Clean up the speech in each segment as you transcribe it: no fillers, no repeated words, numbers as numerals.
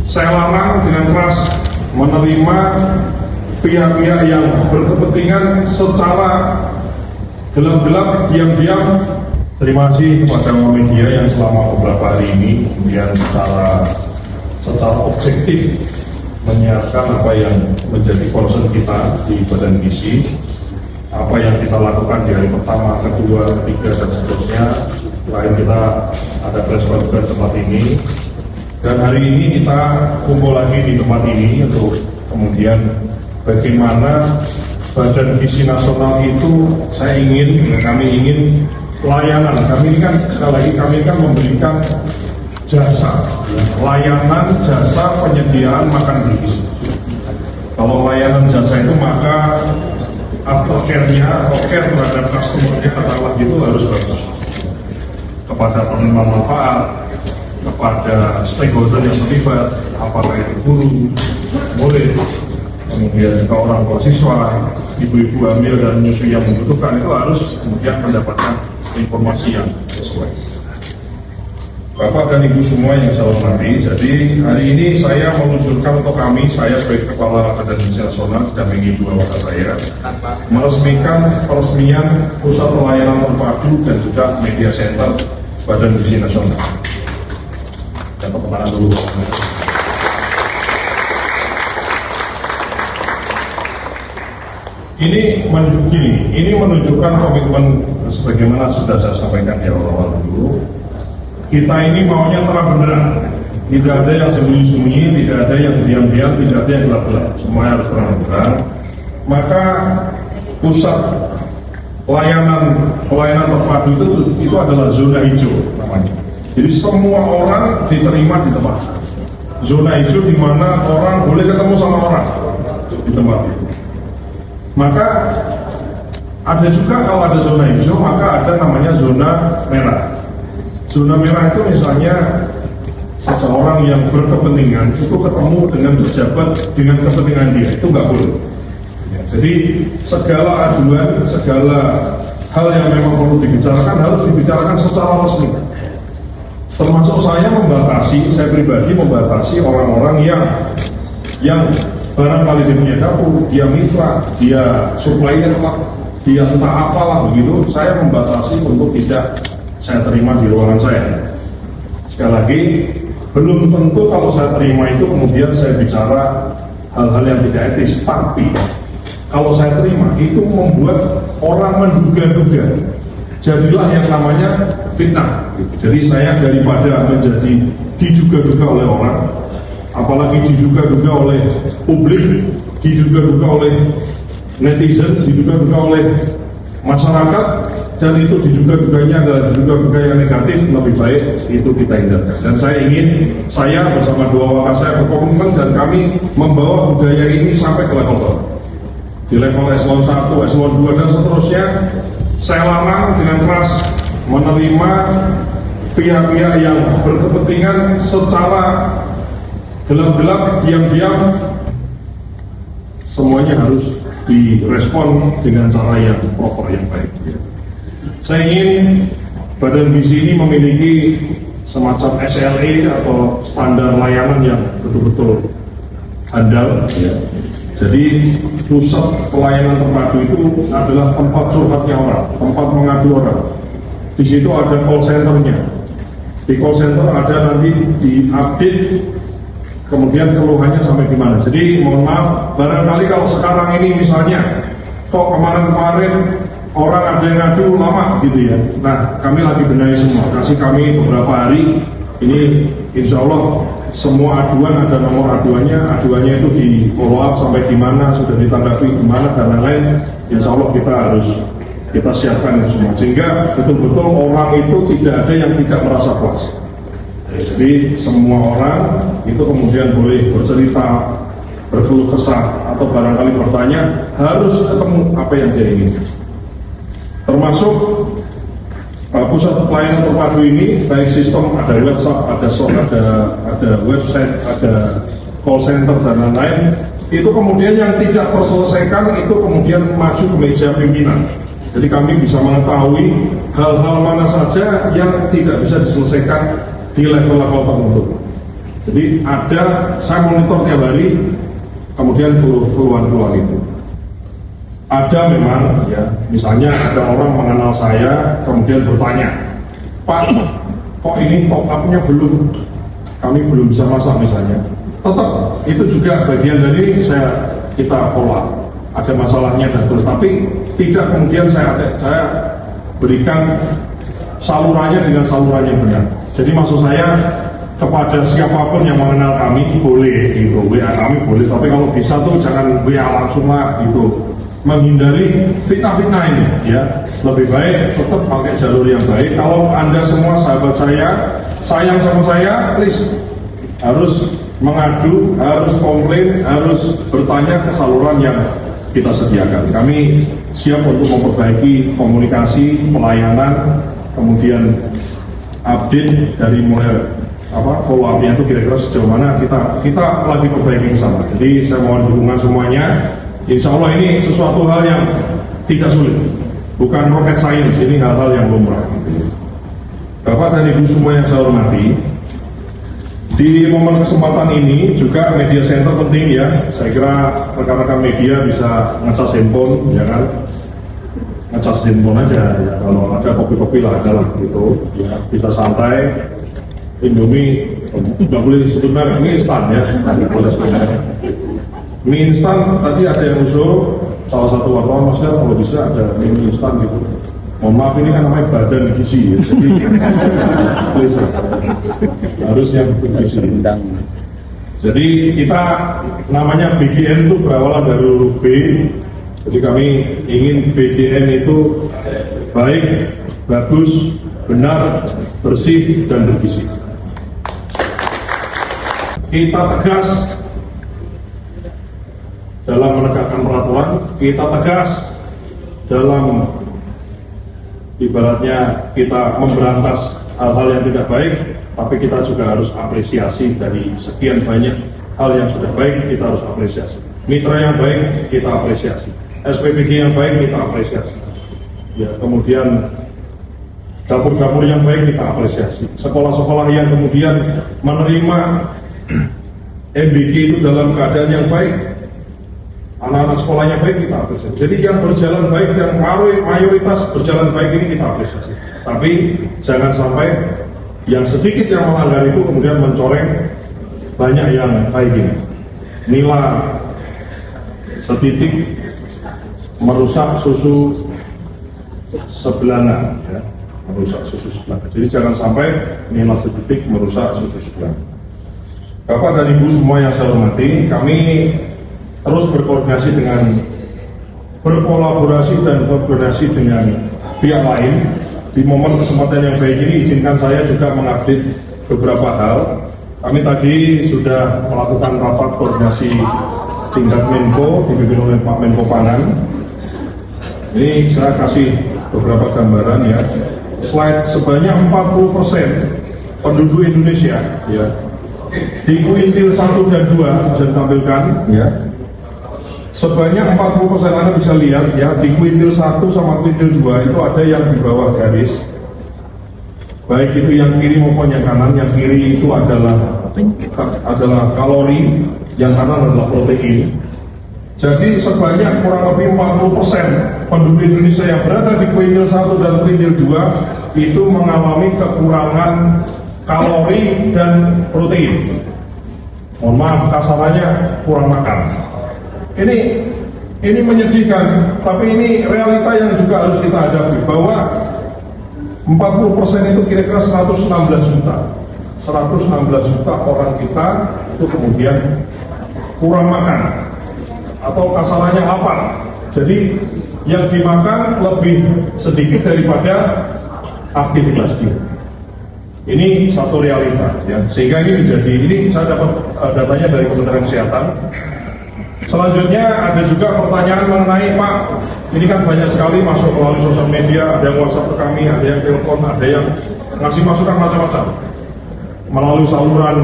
Saya larang dengan keras menerima pihak-pihak yang berkepentingan secara gelap-gelap, diam-diam. Terima kasih kepada media yang selama beberapa hari ini kemudian secara objektif menyiarkan apa yang menjadi concern kita di Badan Gizi, apa yang kita lakukan di hari pertama, kedua, ketiga, dan seterusnya. Selain kita ada press conference tempat ini, dan hari ini kita kumpul lagi di tempat ini untuk kemudian bagaimana Badan Gizi Nasional itu kami ingin layanan. Kami ini kan sekali lagi kami kan memberikan jasa, layanan jasa penyediaan makan gizi. Kalau layanan jasa itu maka aftercare-nya atau care terhadap customer-nya katakanlah gitu harus bagus. Kepada penerima manfaat, kepada stakeholder yang terlibat, apakah itu guru, murid, kemudian juga orang tua siswa, ibu-ibu hamil dan menyusui yang membutuhkan, itu harus kemudian mendapatkan informasi yang sesuai. Bapak dan Ibu semua yang saya hormati, jadi hari ini saya meluncurkan untuk saya sebagai Kepala Badan Gizi Nasional didampingi dua wakil saya, meresmikan peresmian Pusat Pelayanan Terpadu dan juga Media Center Badan Gizi Nasional. Dapat kemana dulu? Ini menunjukkan komitmen sebagaimana sudah saya sampaikan di awal-awal dulu. Kita ini maunya terang benderang, tidak ada yang sembunyi-sembunyi, tidak ada yang diam-diam, tidak ada yang gelap-gelap, semua harus terang benderang. Maka pusat pelayanan terpadu itu adalah zona hijau namanya. Jadi semua orang diterima di tempat. Zona hijau di mana orang boleh ketemu sama orang di tempat itu. Maka ada juga kalau ada zona hijau, maka ada namanya zona merah. Zona merah itu misalnya seseorang yang berkepentingan itu ketemu dengan pejabat dengan kepentingan dia, itu nggak boleh. Ya, jadi segala aduan, segala hal yang memang perlu dibicarakan harus dibicarakan secara resmi. Termasuk saya pribadi membatasi orang-orang yang barangkali dia punya dapur, dia mitra, dia supplier, dia entah apalah begitu, saya membatasi untuk tidak saya terima di ruangan saya. Sekali lagi, belum tentu kalau saya terima itu kemudian saya bicara hal-hal yang tidak etis, tapi kalau saya terima itu membuat orang menduga-duga, jadilah yang namanya fitnah. Jadi saya daripada menjadi diduga-duga oleh orang, apalagi diduga-duga oleh publik, diduga-duga oleh netizen, diduga-duga oleh masyarakat, dan itu diduga-duganya adalah diduga-duga yang negatif, lebih baik itu kita hindarkan. Dan saya bersama dua wakil saya berkomitmen dan kami membawa budaya ini sampai ke level bawah. Di level eselon 1, eselon 2 dan seterusnya, saya larang dengan keras menerima pihak-pihak yang berkepentingan secara gelap-gelap, diam-diam. Semuanya harus direspon dengan cara yang proper, yang baik. Saya ingin Badan Gizi ini memiliki semacam SLA atau standar layanan yang betul-betul handal. Ya. Jadi pusat pelayanan terpadu itu adalah tempat curhatnya orang, tempat mengadu orang. Di situ ada call center-nya. Di call center ada nanti di-update kemudian keluhannya sampai di mana. Jadi mohon maaf, barangkali kalau sekarang ini misalnya kok kemarin-kemarin orang ada yang ngadu lama gitu ya. Nah, kami lagi benahi semua, kasih kami beberapa hari ini, insya Allah semua aduan ada nomor aduannya itu di follow up sampai di mana, sudah ditanggapi di mana dan lain-lain. Insya Allah kita siapkan itu semua sehingga betul-betul orang itu tidak ada yang tidak merasa puas. Jadi semua orang itu kemudian boleh bercerita, berkeluh kesah atau barangkali bertanya, harus ketemu apa yang dia inginkan. Termasuk pusat pelayanan terpadu ini, baik sistem ada WhatsApp, ada website, ada call center dan lain-lain. Itu kemudian yang tidak terselesaikan itu kemudian maju ke meja pimpinan. Jadi kami bisa mengetahui hal-hal mana saja yang tidak bisa diselesaikan di level-level tertentu. Jadi saya monitor tiap hari, kemudian keluhan-keluhan itu. Ada memang, ya, misalnya ada orang mengenal saya, kemudian bertanya, Pak, kok ini top up-nya belum? Kami belum bisa masak misalnya. Tetap, itu juga bagian dari kita follow up. Ada masalahnya dan terus, tapi tidak kemudian saya berikan salurannya dengan saluran yang benar. Jadi maksud saya, kepada siapapun yang mengenal kami boleh gitu, WA kami boleh, tapi kalau bisa tuh jangan WA langsung lah gitu, menghindari fitnah-fitnah ini ya. Lebih baik tetap pakai jalur yang baik. Kalau Anda semua sahabat saya sayang sama saya, please harus mengadu, harus komplain, harus bertanya ke saluran yang kita sediakan. Kami siap untuk memperbaiki komunikasi, pelayanan, kemudian update dari mulai follow up-nya itu kira-kira sejauh mana kita lagi perbaiki sama. Jadi saya mohon dukungan semuanya. Insya Allah ini sesuatu hal yang tidak sulit, bukan rocket science, ini hal-hal yang lumrah. Bapak dan Ibu semua yang saya hormati, di momen kesempatan ini juga media center penting ya. Saya kira rekan-rekan media bisa ngecas handphone, ya kan? Ngecas handphone aja ya. Kalau ada kopi-kopi lah adalah gitu ya, bisa santai. Indomie nggak boleh disebut merek, mie instan ya, nggak boleh sebut merek. Mie instan tadi ada yang usul, salah satu wartawan Mas kalau bisa ada mie instan gitu. Mohon maaf ini kan namanya badan gizi ya, jadi harus yang bergizi. Jadi kita namanya BGN itu berawal dari huruf B. Jadi kami ingin BGN itu baik, bagus, benar, bersih, dan bergizi. Kita tegas dalam menegakkan peraturan, kita tegas dalam ibaratnya kita memberantas hal-hal yang tidak baik, tapi kita juga harus apresiasi dari sekian banyak hal yang sudah baik, kita harus apresiasi. Mitra yang baik, kita apresiasi. SPBG yang baik, kita apresiasi. Ya, kemudian dapur-dapur yang baik, kita apresiasi. Sekolah-sekolah yang kemudian menerima MBG itu dalam keadaan yang baik, anak-anak sekolahnya baik, kita apresiasi. Jadi yang berjalan baik, yang mayoritas berjalan baik ini kita apresiasi. Tapi jangan sampai yang sedikit yang melanggar itu kemudian mencoreng banyak yang kayak gini. Nila setitik merusak susu sebelanga, ya, merusak susu sebelanga. Jadi jangan sampai nila setitik merusak susu sebelanga. Bapak dan Ibu semua yang saya hormati, kami terus berkolaborasi dengan pihak lain. Di momen kesempatan yang baik ini izinkan saya juga mengupdate beberapa hal. Kami tadi sudah melakukan rapat koordinasi tingkat Menko dipimpin oleh Pak Menko Pangan. Ini saya kasih beberapa gambaran ya. Slide sebanyak 40% penduduk Indonesia ya. Di kuintil 1 dan 2 saya tampilkan ya. Sebanyak 40% Anda bisa lihat ya, di kuintil 1 sama kuintil 2 itu ada yang di bawah garis. Baik itu yang kiri maupun yang kanan. Yang kiri itu adalah kalori, yang kanan adalah protein. Jadi sebanyak kurang lebih 40% penduduk Indonesia yang berada di kuintil 1 dan kuintil 2 itu mengalami kekurangan kalori dan protein. Mohon maaf kasarannya, kurang makan. Ini menyedihkan, tapi ini realita yang juga harus kita hadapi, bahwa 40% itu kira-kira 116 juta. 116 juta orang kita itu kemudian kurang makan atau kasarannya lapar. Jadi yang dimakan lebih sedikit daripada aktivitas dia. Ini satu realita ya. Sehingga ini saya dapat datanya dari Kementerian Kesehatan. Selanjutnya ada juga pertanyaan mengenai, Pak, ini kan banyak sekali masuk melalui sosial media, ada yang WhatsApp ke kami, ada yang telepon, ada yang ngasih masukan macam-macam melalui saluran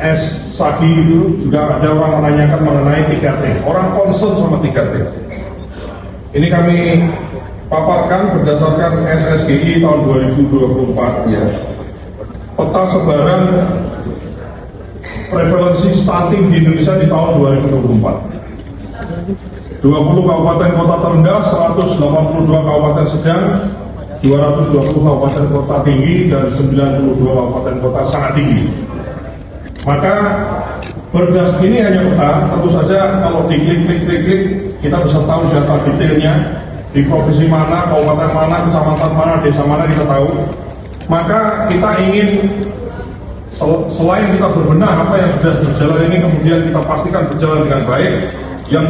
S Sagi itu juga ada orang menanyakan mengenai 3T. Orang concern sama 3T. Ini kami paparkan berdasarkan SSGI tahun 2024 ya. peta sebaran prevalensi stunting di Indonesia di tahun 2024. 20 kabupaten kota terendah, 182 kabupaten sedang, 220 kabupaten kota tinggi, dan 92 kabupaten kota sangat tinggi. Maka berdasarkan ini hanya peta, tentu saja kalau diklik kita bisa tahu data detailnya di provinsi mana, kabupaten mana, kecamatan mana, desa mana kita tahu. Maka kita ingin selain kita berbenah apa yang sudah berjalan ini, kemudian kita pastikan berjalan dengan baik, yang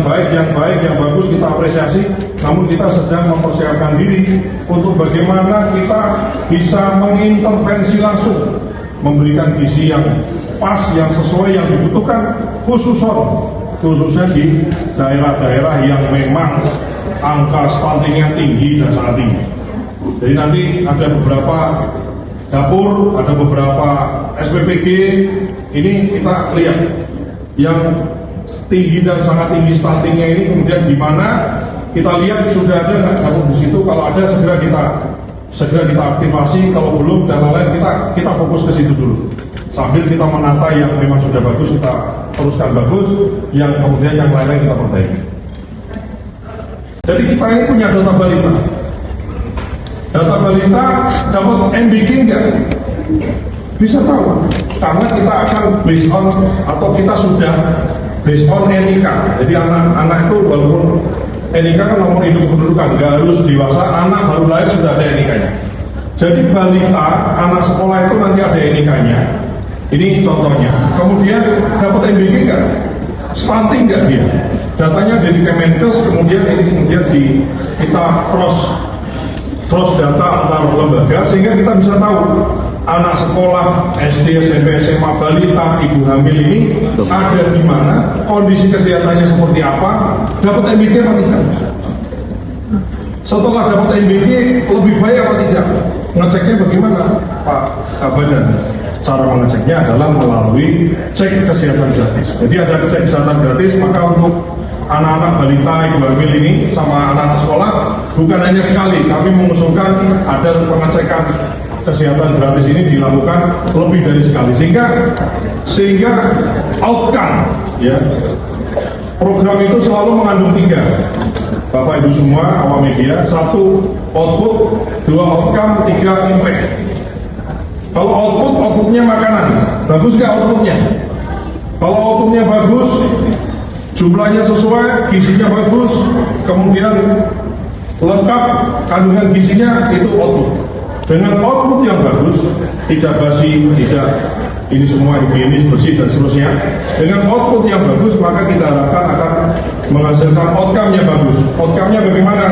bagus kita apresiasi. Namun kita sedang mempersiapkan diri untuk bagaimana kita bisa mengintervensi langsung, memberikan gizi yang pas, yang sesuai, yang dibutuhkan, khususnya di daerah-daerah yang memang angka stuntingnya tinggi dan sangat tinggi. Jadi nanti ada beberapa dapur, ada beberapa SPPG, ini kita lihat yang tinggi dan sangat tinggi stuntingnya ini, kemudian di mana kita lihat sudah ada nggak dapur di situ. Kalau ada segera kita aktifasi, kalau belum dan lain-lain kita fokus ke situ dulu. Sambil kita menata yang memang sudah bagus, kita teruskan bagus, yang kemudian yang lain-lain kita perbaiki. Jadi kita ini punya data balita. Data balita dapat MBG enggak? Bisa tahu, karena kita akan based on, atau kita sudah based on NIK. Jadi anak-anak itu walaupun NIK kan nomor induk kependudukan, nggak harus dewasa, anak baru lahir sudah ada NIK-nya. Jadi balita, anak sekolah itu nanti ada NIK-nya. Ini contohnya. Kemudian dapat MBG enggak? Stunting enggak dia? Datanya dari Kemenkes, kemudian kita cross data antar lembaga sehingga kita bisa tahu anak sekolah SD, SMP, SMA, balita, ibu hamil ini ada di mana, kondisi kesehatannya seperti apa, dapat MBG apa tidak. Setelah dapat MBG lebih baik apa tidak? Ngeceknya bagaimana, Pak Badan? Cara mengeceknya adalah melalui cek kesehatan gratis. Jadi ada cek kesehatan gratis, maka untuk anak-anak balita, ibu hamil ini sama anak-anak sekolah bukan hanya sekali, kami mengusulkan ada pengecekan kesehatan gratis ini dilakukan lebih dari sekali sehingga outcome ya, program itu selalu mengandung 3, Bapak Ibu semua awam media, 1 output, 2 outcome, 3 impact. Kalau outputnya makanan, bagus nggak outputnya? Kalau outputnya bagus, jumlahnya sesuai, gizinya bagus, kemudian lengkap kandungan gizinya, itu output. Dengan output yang bagus, tidak basi, tidak ini semua higienis, bersih dan seterusnya. Dengan output yang bagus, maka kita harapkan akan menghasilkan outcome yang bagus. Outcome-nya bagaimana?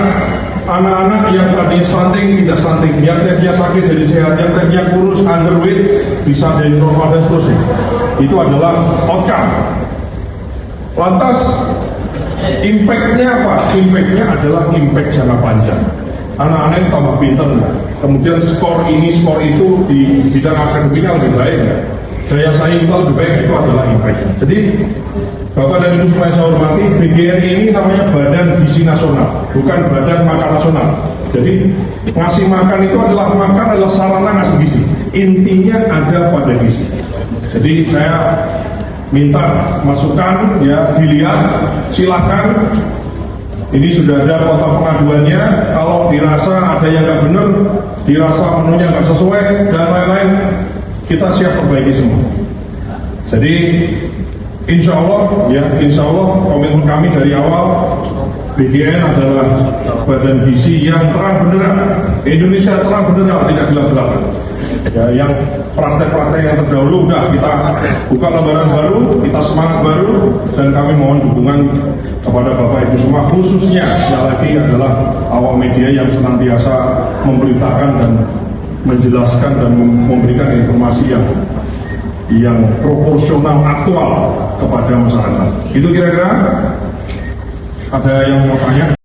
Anak-anak yang tadinya stunting tidak stunting, yang tadinya sakit jadi sehat, yang tadinya kurus underweight bisa jadi normal dan seterusnya. Itu adalah outcome. Lantas impact-nya apa? Impact-nya adalah impact jangka panjang. Anak-anak yang tambah pinter, kemudian skor ini, skor itu di bidang akademiknya lebih baik, daya saing kita lebih baik, itu adalah impact. Jadi Bapak dan Ibu semua yang saya hormati, BGNI ini namanya Badan Gizi Nasional, bukan Badan Makan Nasional. Jadi ngasih makan itu adalah sarana ngasih gizi. Intinya ada pada gizi. Jadi saya minta masukan ya, dilihat, silakan. Ini sudah ada kota pengaduannya. Kalau dirasa ada yang nggak benar, dirasa menunya nggak sesuai dan lain-lain, kita siap perbaiki semua. Jadi insya Allah komitmen kami dari awal, BGN adalah badan gizi yang terang benderang, Indonesia terang benderang, tidak gelap-gelapan. Ya, yang praktek-praktek yang terdahulu udah kita buka lembaran baru, kita semangat baru, dan kami mohon dukungan kepada Bapak Ibu semua, khususnya sekali lagi adalah awam media yang senantiasa memberitakan dan menjelaskan dan memberikan informasi yang proporsional aktual kepada masyarakat. Itu kira-kira ada yang mau tanya?